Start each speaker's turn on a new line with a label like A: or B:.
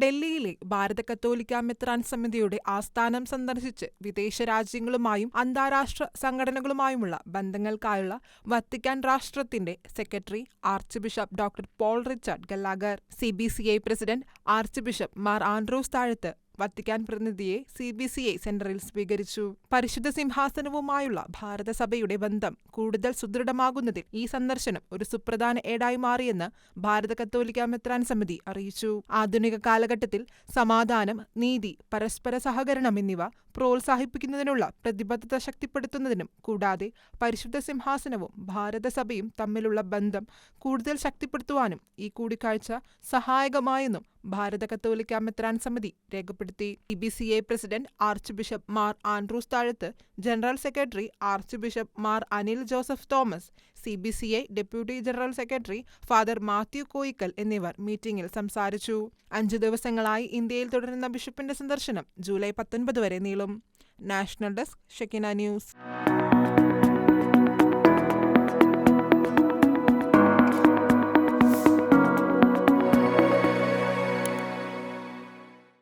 A: ഡൽഹിയിലെ ഭാരത കത്തോലിക്കാ മെത്രാൻ സമിതിയുടെ ആസ്ഥാനം സന്ദർശിച്ച് വിദേശ രാജ്യങ്ങളുമായും അന്താരാഷ്ട്ര സംഘടനകളുമായുമുള്ള ബന്ധങ്ങൾക്കായുള്ള വത്തിക്കാൻ രാഷ്ട്രത്തിന്റെ secretary archbishop doctor Paul Richard Gallagher, CBCI president archbishop Mar Andrews Thazhath Vatican പ്രതിനിധിയെ CBCI സെന്ററിൽ സ്വീകരിച്ചു. പരിശുദ്ധ സിംഹാസനവുമായുള്ള ഭാരതസഭയുടെ ബന്ധം കൂടുതൽ സുദൃഢമാകുന്നതിൽ ഈ സന്ദർശനം ഒരു സുപ്രധാന ഏടായി മാറിയെന്ന് ഭാരത കത്തോലിക്കാ മെത്രാൻ സമിതി അറിയിച്ചു. ആധുനിക കാലഘട്ടത്തിൽ സമാധാനം, നീതി, പരസ്പര സഹകരണം എന്നിവ പ്രോത്സാഹിപ്പിക്കുന്നതിനുള്ള പ്രതിബദ്ധത ശക്തിപ്പെടുത്തുന്നതിനും കൂടാതെ പരിശുദ്ധ സിംഹാസനവും ഭാരതസഭയും തമ്മിലുള്ള ബന്ധം കൂടുതൽ ശക്തിപ്പെടുത്തുവാനും ഈ കൂടിക്കാഴ്ച സഹായകമായെന്നും ഭാരത കത്തോലിക്കാ മെത്രാൻ സമിതി രേഖപ്പെടുത്തി. CBCI president archbishop Mar Andrews Thazhath, general secretary archbishop Mar Anil Joseph Thomas, CBCI deputy general secretary father Mathew Koickal എന്നിവർ മീറ്റിംഗിൽ സംസാരിച്ചു. 5 ദിവസങ്ങളായി ഇന്ത്യയിൽ തുടരുന്ന ബിഷപ്പിന്റെ സന്ദർശനം ജൂലൈ 19 വരെ നീളും. National desk, Shekinah news.